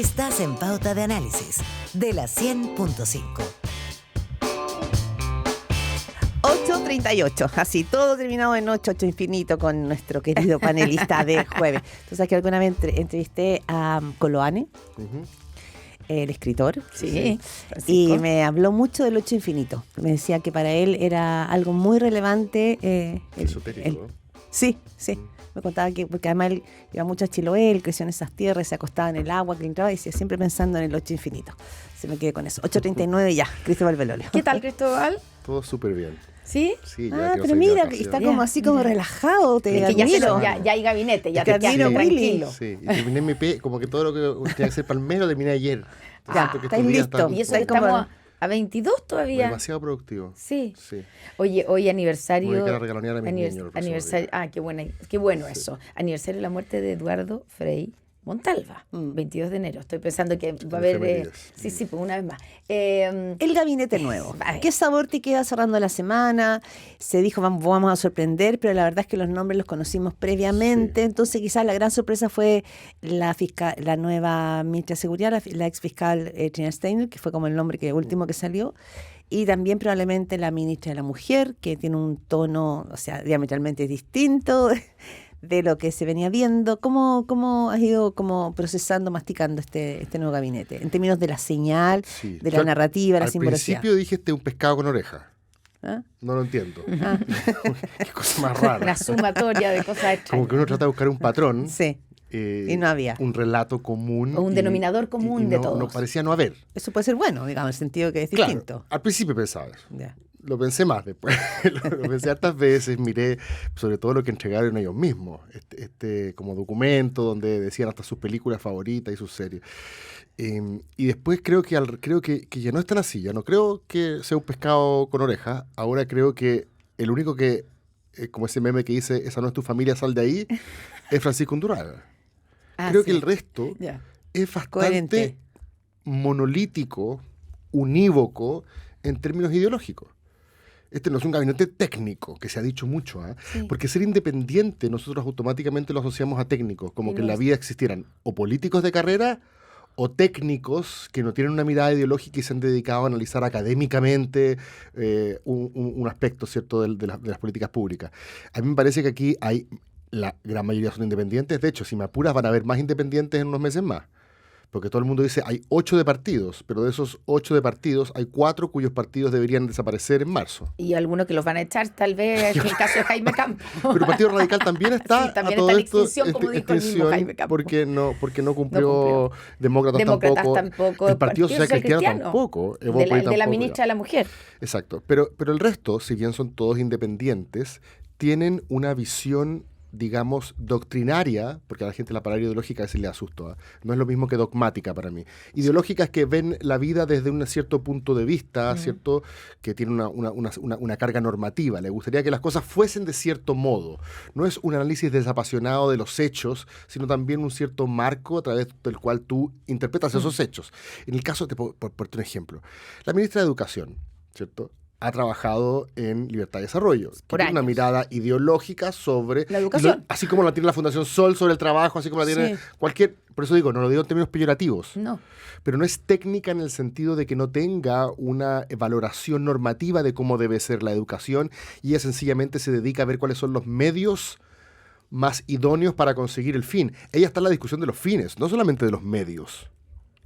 Estás en Pauta de Análisis de la 100.5. 8:38, así todo terminado en 8 infinito con nuestro querido panelista de jueves. Tú sabes que alguna vez entrevisté a Coloane, el escritor, Sí, y me habló mucho del 8 infinito. Me decía que para él era algo muy relevante. Esotérico, ¿no? Sí. Me contaba que, porque además él iba mucho a Chiloé, él creció en esas tierras, se acostaba en el agua, que entraba y decía siempre pensando en el 8 infinito. Se me quedé con eso. 8:39 ya, Cristóbal Belolio. ¿Qué tal, Cristóbal? Todo súper bien. ¿Sí? Sí, Pero mira, está como así como relajado, te Es que admiro. ya hay gabinete, ya Te te quedas admiro, Willy. tranquilo. Sí, y terminé mi como que todo lo que tenía que hacer palmero terminé ayer. Ya, Siento que estáis estos días listos. están Y eso Está como- estamos a 22 todavía. demasiado productivo. Sí. Sí. Oye, hoy aniversario. Voy a ir a regalonear a mis niños los próximos aniversario. días. Qué bueno eso. Aniversario de la muerte de Eduardo Frei Montalva, 22 de enero. Estoy pensando que va a haber. Efemérides. Sí, pues una vez más. El gabinete nuevo. Vale. ¿Qué sabor te queda cerrando la semana? Se dijo, vamos a sorprender, pero la verdad es que los nombres los conocimos previamente. Sí. Entonces, quizás la gran sorpresa fue la nueva ministra de Seguridad, la ex fiscal Trina Steiner, que fue como el nombre último que salió. Y también probablemente la ministra de la Mujer, que tiene un tono, o sea, diametralmente distinto de lo que se venía viendo. ¿Cómo has ido como procesando, masticando este nuevo gabinete? En términos de la señal, Sí. de Yo la narrativa, la al simbología. principio dije un pescado con oreja. ¿Ah? No lo entiendo. Qué cosa más rara. La sumatoria de cosas extrañas. Como que uno trata de buscar un patrón. Sí, y no había. Un relato común. O un denominador común de todos. No parecía no haber. Eso puede ser bueno, digamos, en el sentido que es Claro, distinto. al principio pensaba eso. Ya. Lo pensé más después. Lo pensé hartas veces, miré sobre todo lo que entregaron ellos mismos. Como documento donde decían hasta sus películas favoritas y sus series. Y después creo que ya no es tan así. Ya no creo que sea un pescado con orejas. Ahora creo que el único que, como ese meme que dice, esa no es tu familia, sal de ahí, es Francisco Undurraga. Creo que el resto Ya. es bastante Coherente. monolítico, unívoco en términos ideológicos. Este no es un gabinete técnico, que se ha dicho mucho, Sí. porque ser independiente nosotros automáticamente lo asociamos a técnicos, como Y que no en la es. vida existieran o políticos de carrera o técnicos que no tienen una mirada ideológica y se han dedicado a analizar académicamente un aspecto, ¿cierto?, de las políticas públicas. A mí me parece que aquí la gran mayoría son independientes. De hecho, si me apuras, van a haber más independientes en unos meses más. Porque todo el mundo dice, hay 8 de partidos, pero de esos 8 de partidos, hay 4 cuyos partidos deberían desaparecer en marzo. Y algunos que los van a echar, tal vez, en el caso de Jaime Campo. Pero el Partido Radical también está Sí, también a todo está en esto, extinción, como dijo el mismo Jaime Campo. porque no cumplió, cumplió. Demócratas tampoco. el Partido Social Cristiano tampoco, Evópolis de la tampoco, ministra de la Mujer. Exacto, pero el resto, si bien son todos independientes, tienen una visión, digamos, doctrinaria, porque a la gente la palabra ideológica a veces le asusta, no es lo mismo que dogmática para mí. Ideológica es que ven la vida desde un cierto punto de vista, ¿cierto?, que tiene una carga normativa. Le gustaría que las cosas fuesen de cierto modo. No es un análisis desapasionado de los hechos, sino también un cierto marco a través del cual tú interpretas esos hechos. En el caso, por ponerte un ejemplo, la ministra de Educación, ¿cierto?, ha trabajado en Libertad y Desarrollo, que Por tiene una años. mirada ideológica sobre La educación. así como la tiene la Fundación Sol sobre el trabajo, así como la tiene Sí. cualquier, por eso digo, no lo digo en términos peyorativos, No. pero no es técnica en el sentido de que no tenga una valoración normativa de cómo debe ser la educación, y ella sencillamente se dedica a ver cuáles son los medios más idóneos para conseguir el fin. Ella está en la discusión de los fines, no solamente de los medios.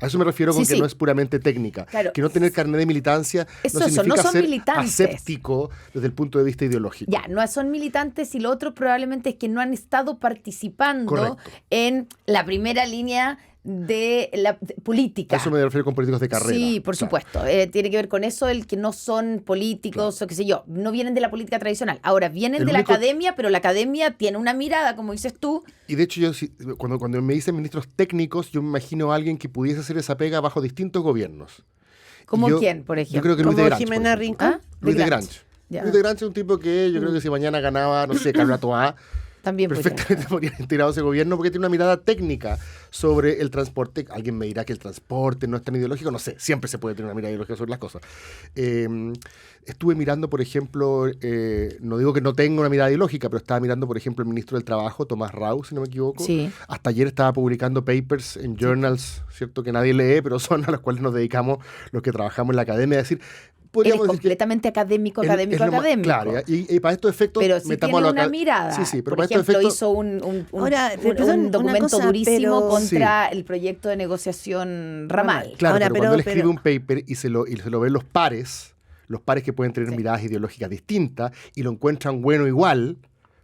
A eso me refiero con Sí, que sí. no es puramente técnica. Claro. Que no tener carnet de militancia Eso, no significa no son ser militantes. aséptico desde el punto de vista ideológico. Ya, no son militantes, y lo otro probablemente es que no han estado participando Correcto. en la primera línea de la política. A eso me refiero con políticos de carrera. Sí, por Claro. supuesto. Tiene que ver con eso, el que no son políticos o qué sé yo, no vienen de la política tradicional. Ahora, vienen El de la único- academia, pero la academia tiene una mirada, como dices tú. Y de hecho, cuando me dicen ministros técnicos, yo me imagino a alguien que pudiese hacer esa pega bajo distintos gobiernos. ¿Como Y yo- quién, por ejemplo? Yo creo que Luis Como de Grange. Jimena por ejemplo. Rincón. ¿Ah? Luis de Grange. Grange. Ya. Luis de Grange es un tipo que yo creo que si mañana ganaba, no sé, candidato A, También perfectamente podría haber integrado ese gobierno porque tiene una mirada técnica sobre el transporte. Alguien me dirá que el transporte no es tan ideológico, no sé, siempre se puede tener una mirada ideológica sobre las cosas. Estuve mirando, por ejemplo, no digo que no tenga una mirada ideológica, pero estaba mirando, por ejemplo, el ministro del Trabajo, Tomás Rau, si no me equivoco. Sí. Hasta ayer estaba publicando papers en journals, ¿cierto? Que nadie lee, pero son a los cuales nos dedicamos los que trabajamos en la academia. Es decir, Él es completamente académico. Claro, y para estos efectos... Pero sí tiene una mirada. Sí, pero por para ejemplo, estos efectos... hizo un documento durísimo contra el proyecto de negociación ramal. Claro, pero cuando él escribe un paper y se lo ven los pares que pueden tener miradas ideológicas distintas y lo encuentran bueno igual,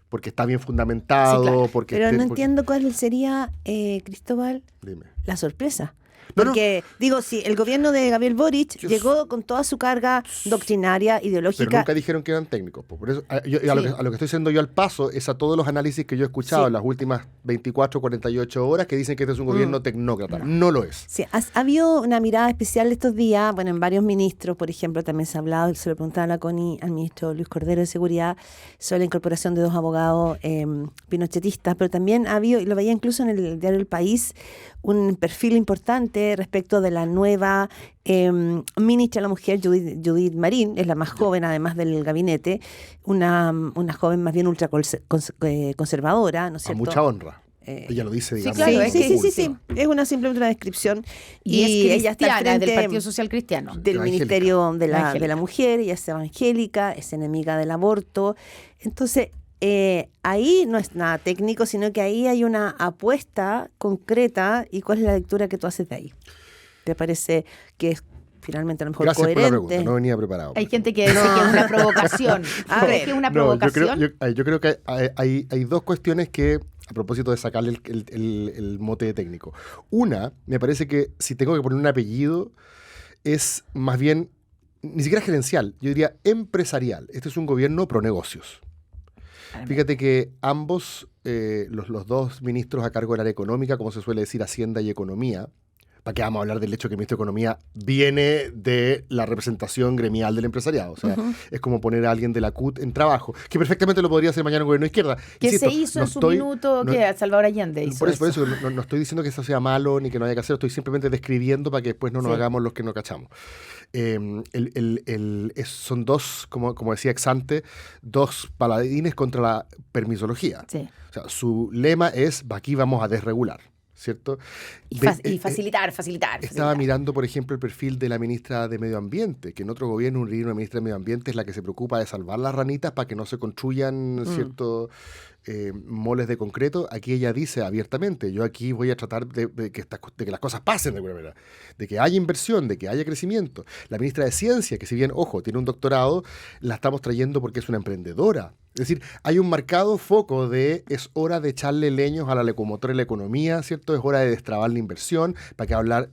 porque está bien fundamentado. Sí, claro. Pero no entiendo cuál sería, Cristóbal, Dime. la sorpresa. No, Porque, digo, si el gobierno de Gabriel Boric llegó con toda su carga doctrinaria, ideológica... Pero nunca dijeron que eran técnicos. Por eso, a lo que estoy diciendo yo al paso es a todos los análisis que yo he escuchado en las últimas 24, 48 horas que dicen que este es un gobierno tecnócrata. No lo es. Sí, ha habido una mirada especial estos días, bueno, en varios ministros, por ejemplo, también se ha hablado, se lo preguntaba a la Connie, al ministro Luis Cordero de Seguridad, sobre la incorporación de 2 abogados pinochetistas, pero también ha habido, y lo veía incluso en el diario El País, un perfil importante respecto de la nueva ministra de la Mujer, Judith Marín, es la más joven además del gabinete, una joven más bien ultraconservadora, ¿no es cierto? A mucha honra. Ella lo dice, digamos. Claro, sí. Es simplemente una descripción. Y ella está al frente del Partido Social Cristiano. Del Ministerio de la Mujer, ella es evangélica, es enemiga del aborto. Entonces, ahí no es nada técnico, sino que ahí hay una apuesta concreta. ¿Y cuál es la lectura que tú haces de ahí? ¿Te parece que es finalmente a lo mejor Gracias coherente? por la pregunta, no venía preparado. Hay gente que dice que es una provocación. ¿Crees que es una provocación? Yo creo que hay dos cuestiones que, a propósito de sacarle el mote de técnico. Una, me parece que si tengo que poner un apellido, es más bien, ni siquiera gerencial, yo diría empresarial. Este es un gobierno pro negocios. Fíjate que ambos, los dos ministros a cargo del área económica, como se suele decir, Hacienda y Economía, ¿para qué vamos a hablar del hecho que el ministro de Economía viene de la representación gremial del empresariado? O sea, es como poner a alguien de la CUT en trabajo, que perfectamente lo podría hacer mañana el gobierno de izquierda. Que Insisto, se hizo en su minuto, que Salvador Allende hizo por eso no estoy diciendo que eso sea malo ni que no haya que hacerlo, estoy simplemente describiendo para que después no nos hagamos los que no cachamos. Son dos, como decía Exante, dos paladines contra la permisología. Sí. O sea, su lema es, aquí vamos a desregular, ¿cierto? Y facilitar. Estaba mirando, por ejemplo, el perfil de la ministra de Medio Ambiente, que en otro gobierno una ministra de Medio Ambiente es la que se preocupa de salvar las ranitas para que no se construyan ciertos moles de concreto. Aquí ella dice abiertamente, yo aquí voy a tratar de que las cosas pasen de alguna manera, de que haya inversión, de que haya crecimiento. La ministra de Ciencia, que si bien, ojo, tiene un doctorado, la estamos trayendo porque es una emprendedora. Es decir, hay un marcado foco de es hora de echarle leños a la locomotora de la economía, ¿cierto? Es hora de destrabar la inversión, para que hablar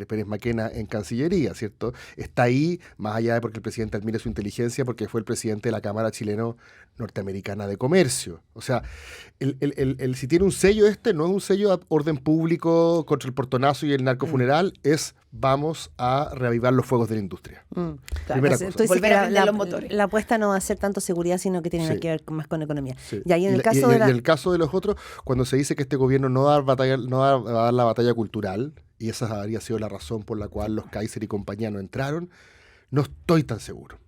Pérez Maquena en Cancillería, ¿cierto? Está ahí, más allá de porque el presidente admire su inteligencia, porque fue el presidente de la Cámara Chileno-Norteamericana de Comercio. O sea, si tiene un sello no es un sello de orden público contra el portonazo y el narcofuneral, es vamos a reavivar los fuegos de la industria. Primera cosa. Volver a prender los motores. La apuesta no va a ser tanto seguridad, sino que tiene que ver más con economía. Sí. Y ahí en el caso y el caso de los otros, cuando se dice que este gobierno no va a dar la batalla cultural, y esa habría sido la razón por la cual los Kaiser y compañía no entraron, no estoy tan seguro.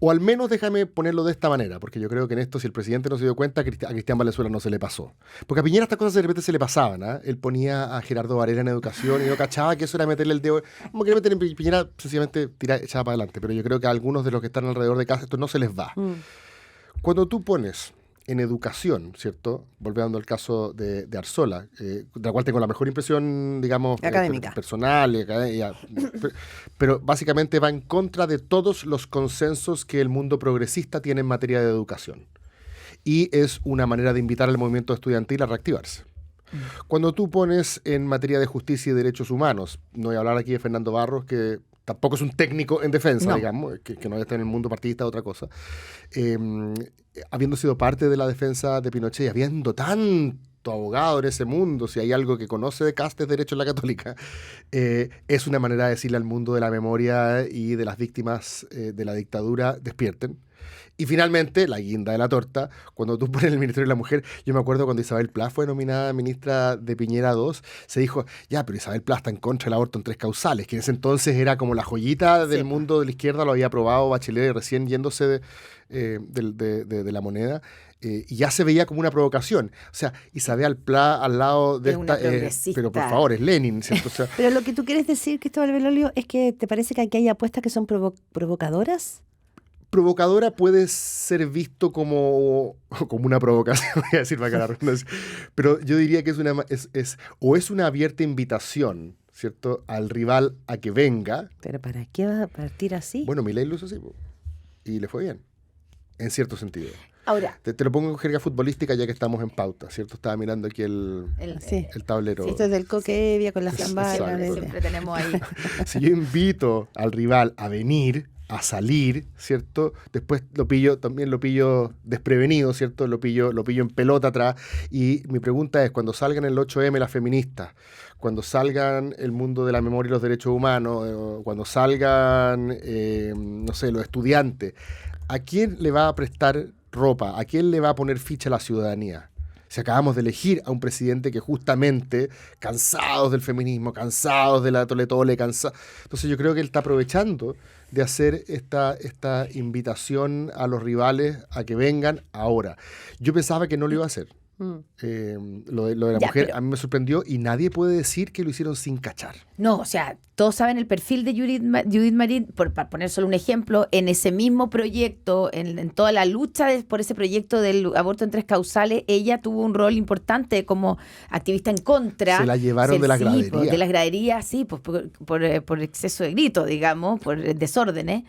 O al menos déjame ponerlo de esta manera, porque yo creo que en esto, si el presidente no se dio cuenta, a Cristian Valenzuela no se le pasó. Porque a Piñera estas cosas de repente se le pasaban. Él ponía a Gerardo Varela en educación y no cachaba que eso era meterle el dedo. Como que meter en Piñera, sencillamente echaba para adelante. Pero yo creo que a algunos de los que están alrededor de casa esto no se les va. Cuando tú pones en educación, ¿cierto? Volviendo al caso de Arzola, de la cual tengo la mejor impresión, digamos, académica, personal, pero básicamente va en contra de todos los consensos que el mundo progresista tiene en materia de educación. Y es una manera de invitar al movimiento estudiantil a reactivarse. Cuando tú pones en materia de justicia y derechos humanos, no voy a hablar aquí de Fernando Barros, que tampoco es un técnico en defensa, digamos, que no está en el mundo partidista, otra cosa. Habiendo sido parte de la defensa de Pinochet y habiendo tu abogado en ese mundo, si hay algo que conoce de Kast es derecho en la Católica, es una manera de decirle al mundo de la memoria y de las víctimas de la dictadura, despierten. Y finalmente, la guinda de la torta, cuando tú pones el Ministerio de la Mujer, yo me acuerdo cuando Isabel Pla fue nominada ministra de Piñera II, se dijo, ya, pero Isabel Pla está en contra del aborto en 3 causales, que en ese entonces era como la joyita del mundo de la izquierda, lo había aprobado Bachelet recién yéndose de la moneda. Y ya se veía como una provocación. O sea, Isabel Pla al lado de esta... pero por favor, es Lenin, ¿cierto? O sea, Pero lo que tú quieres decir, Cristóbal Belolio, es que te parece que aquí hay apuestas que son provocadoras. provocadora puede ser visto como una provocación, voy a decir para que la redundancia. Pero yo diría que es una abierta invitación, ¿cierto?, al rival a que venga. ¿Pero para qué va a partir así? Bueno, Milei lo hizo así, y le fue bien, en cierto sentido. Ahora, te lo pongo en jerga futbolística ya que estamos en pauta, ¿cierto? Estaba mirando aquí el tablero. Sí, esto es del Coquevia con la flambada. Siempre tenemos ahí. Si yo invito al rival a venir, a salir, ¿cierto? Después lo pillo desprevenido, ¿cierto? Lo pillo en pelota atrás. Y mi pregunta es, cuando salgan el 8M las feministas, cuando salgan el mundo de la memoria y los derechos humanos, cuando salgan, no sé, los estudiantes, ¿a quién le va a prestar ropa? ¿A quién le va a poner ficha a la ciudadanía? Si acabamos de elegir a un presidente que justamente, cansados del feminismo, cansados de la tole-tole, entonces yo creo que él está aprovechando de hacer esta invitación a los rivales a que vengan ahora. Yo pensaba que no lo iba a hacer. Lo de la mujer a mí me sorprendió y nadie puede decir que lo hicieron sin cachar. No, o sea, todos saben el perfil de Judith Marín, para poner solo un ejemplo, en ese mismo proyecto, en toda la lucha por ese proyecto del aborto en 3 causales, ella tuvo un rol importante como activista en contra. Se la llevaron de las graderías. Pues, de las graderías, sí, pues por exceso de grito, digamos, por desórdenes.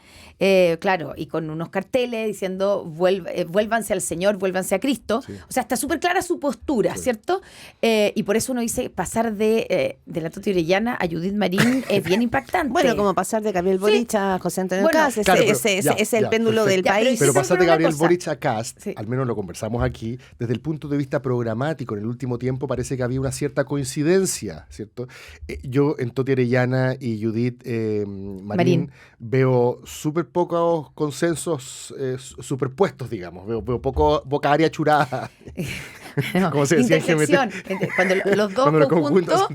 Claro, y con unos carteles diciendo vuélvanse al Señor, vuélvanse a Cristo. Sí. O sea, está súper clara su postura, sí, ¿cierto? Y por eso uno dice, pasar de la Toti Orellana a Judith Marín es bien impactante. Bueno, como pasar de Gabriel Boric a José Antonio Kast, ese es el péndulo del país. Pero pasar de Gabriel Boric a Kast, al menos lo conversamos aquí, desde el punto de vista programático, en el último tiempo parece que había una cierta coincidencia, ¿cierto? Yo en Toti Orellana y Judith Marín veo súper pocos consensos superpuestos, digamos, veo poco boca área churada. No, como se decía en geometría. Cuando los dos conjuntos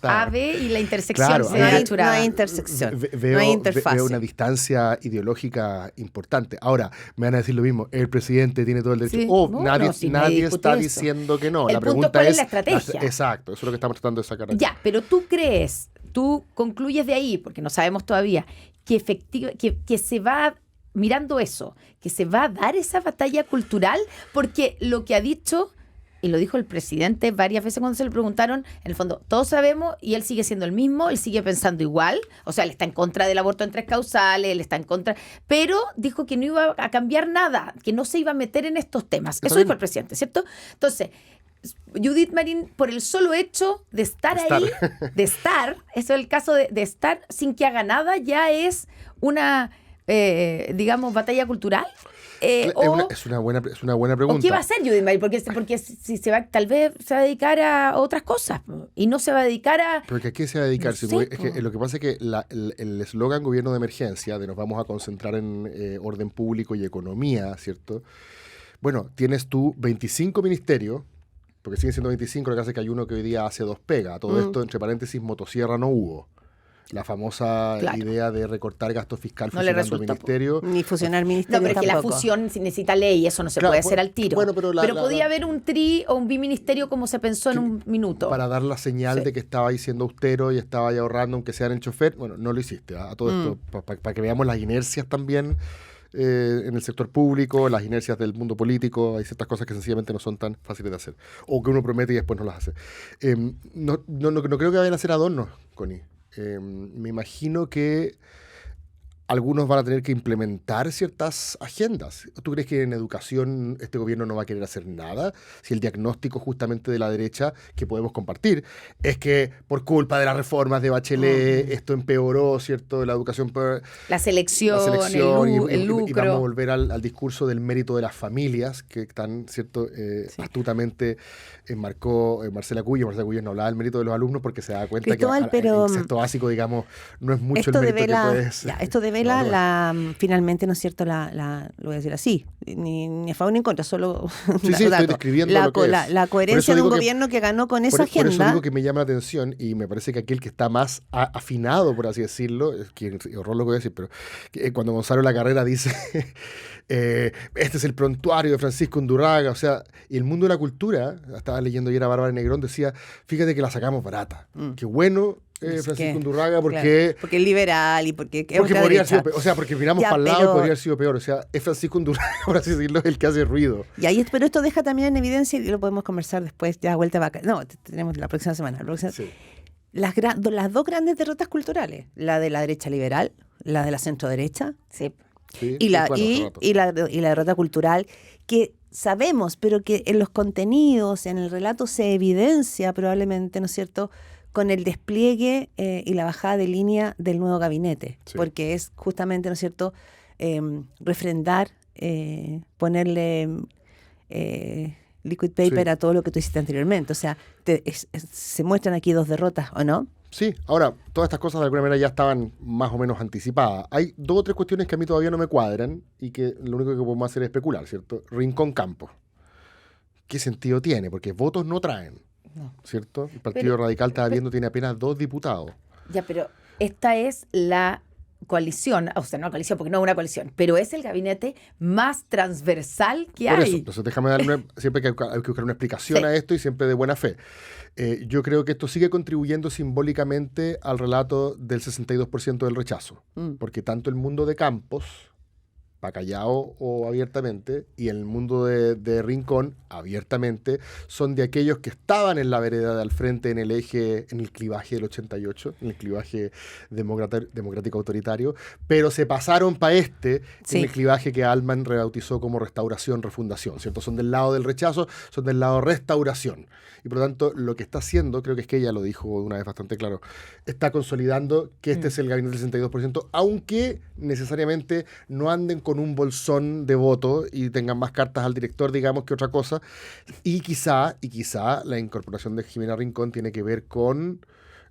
A, B y la intersección, claro, se da churada. No hay intersección, no hay interfaz. Veo una distancia ideológica importante. Ahora, me van a decir lo mismo, el presidente tiene todo el derecho. Sí, nadie está diciendo que no. El la punto pregunta ¿cuál es la estrategia? Exacto, eso es lo que estamos tratando de sacar aquí. Ya, pero tú concluyes de ahí, porque no sabemos todavía, que se va mirando eso, que se va a dar esa batalla cultural, porque lo que ha dicho, y lo dijo el presidente varias veces cuando se le preguntaron, en el fondo, todos sabemos, y él sigue siendo el mismo, él sigue pensando igual, o sea, él está en contra del aborto en 3 causales, él está en contra, pero dijo que no iba a cambiar nada, que no se iba a meter en estos temas. Eso dijo el presidente, ¿cierto? Entonces, Judith Marín, por el solo hecho de estar ahí, eso es el caso de estar sin que haga nada, ya es una, digamos, batalla cultural. Es una buena pregunta. ¿O qué va a hacer Judith Marín? Porque si se va, tal vez se va a dedicar a otras cosas y no se va a dedicar a... ¿Porque a qué se va a dedicar? No sé, es que lo que pasa es que el eslogan gobierno de emergencia, de nos vamos a concentrar en orden público y economía, ¿cierto? Bueno, tienes tú 25 ministerios, porque siguen siendo 25, lo que hace es que hay uno que hoy día hace 2 pegas. Todo esto, entre paréntesis, motosierra no hubo. La famosa idea de recortar gasto fiscal fusionando ministerio. Ni fusionar ministerio. No, pero es que la fusión necesita ley, eso no se puede hacer al tiro. Bueno, pero podía haber un tri o un biministerio como se pensó en un minuto. Para dar la señal de que estaba ahí siendo austero y estaba ahí ahorrando aunque sea en el chofer. Bueno, no lo hiciste. A todo esto, para que veamos las inercias también en el sector público, las inercias del mundo político. Hay ciertas cosas que sencillamente no son tan fáciles de hacer. O que uno promete y después no las hace. No creo que vayan a ser adornos, Connie. Me imagino que algunos van a tener que implementar ciertas agendas. ¿Tú crees que en educación este gobierno no va a querer hacer nada? Si el diagnóstico justamente de la derecha que podemos compartir es que por culpa de las reformas de Bachelet esto empeoró, ¿cierto? La educación, La selección, el lucro. Y vamos a volver al discurso del mérito de las familias que tan, ¿cierto? Astutamente enmarcó Marcela Cuyo. Marcela Cuyo no hablaba del mérito de los alumnos porque se da cuenta Cristóbal, que pero en sexto básico, digamos, no es mucho esto el mérito devela, que puedes... esto devela finalmente, ¿no es cierto? Lo voy a decir así, ni a favor ni en contra, solo Sí, estoy describiendo lo que es. la coherencia de un gobierno que ganó con esa agenda. Por eso digo que me llama la atención y me parece que aquel que está más afinado, por así decirlo, es que horror lo que voy a decir, pero cuando Gonzalo Lacarrera dice este es el prontuario de Francisco Undurraga, o sea, y el mundo de la cultura, estaba leyendo ayer a Bárbara Negrón, decía, fíjate que la sacamos barata, qué bueno Francisco Undurraga porque... Claro, porque es liberal y porque podría haber sido peor, o sea, porque miramos para el lado y podría haber sido peor, o sea, es Francisco Undurraga, por así decirlo, el que hace ruido. Y ahí, pero esto deja también en evidencia, y lo podemos conversar después, ya vuelta vaca. No, tenemos la próxima semana. Sí. Las dos grandes derrotas culturales, la de la derecha liberal, la de la centro derecha, Sí. Sí, y la derrota cultural que sabemos, pero que en los contenidos, en el relato se evidencia probablemente, ¿no es cierto?, con el despliegue y la bajada de línea del nuevo gabinete, Sí. porque es justamente, ¿no es cierto?, refrendar, ponerle liquid paper Sí. a todo lo que tú hiciste anteriormente. O sea, se muestran aquí dos derrotas, ¿o no? Sí, ahora, todas estas cosas de alguna manera ya estaban más o menos anticipadas. Hay 2 o 3 cuestiones que a mí todavía no me cuadran y que lo único que podemos hacer es especular, ¿cierto? Rincón Campos. ¿Qué sentido tiene? Porque votos no traen, ¿cierto? El Partido Radical, estaba viendo, tiene apenas 2 diputados. Ya, pero esta es la coalición, o sea, no coalición, porque no es una coalición, pero es el gabinete más transversal que Por hay. eso, entonces déjame darle siempre hay que buscar una explicación Sí. a esto y siempre de buena fe. Yo creo que esto sigue contribuyendo simbólicamente al relato del 62% del rechazo, porque tanto el mundo de Campos, para callado o abiertamente, y el mundo de Rincón, abiertamente, son de aquellos que estaban en la vereda de al frente en el eje, en el clivaje del 88, en el clivaje democrático autoritario, pero se pasaron para Sí. en el clivaje que Altman rebautizó como restauración, refundación, ¿cierto? Son del lado del rechazo, son del lado restauración. Y por lo tanto, lo que está haciendo, creo que es que ella lo dijo una vez bastante claro, está consolidando que este es el gabinete del 62%, aunque necesariamente no anden con un bolsón de voto y tengan más cartas al director, digamos, que otra cosa. Y quizá la incorporación de Jimena Rincón tiene que ver con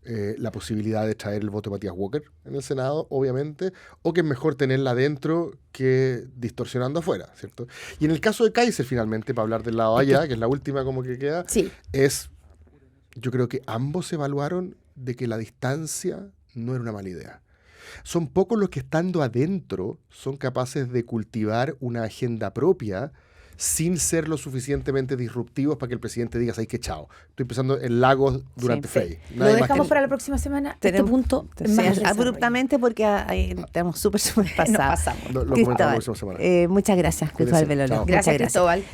la posibilidad de traer el voto de Matías Walker en el Senado, obviamente, o que es mejor tenerla adentro que distorsionando afuera, ¿cierto? Y en el caso de Kaiser, finalmente, para hablar del lado allá, que es la última como que queda, Sí. yo creo que ambos evaluaron de que la distancia no era una mala idea. Son pocos los que estando adentro son capaces de cultivar una agenda propia sin ser lo suficientemente disruptivos para que el presidente diga, ¿sabes qué? Chao. Estoy pensando en Lagos durante Sí. Frey. Lo dejamos para la próxima semana. Este punto Sí, más desarrollo. abruptamente porque ahí estamos súper Nos pasados. pasamos. Lo comentamos la próxima semana. Muchas gracias, Cristóbal Cuídense. Belolo. Chao. Muchas Gracias, Cristóbal.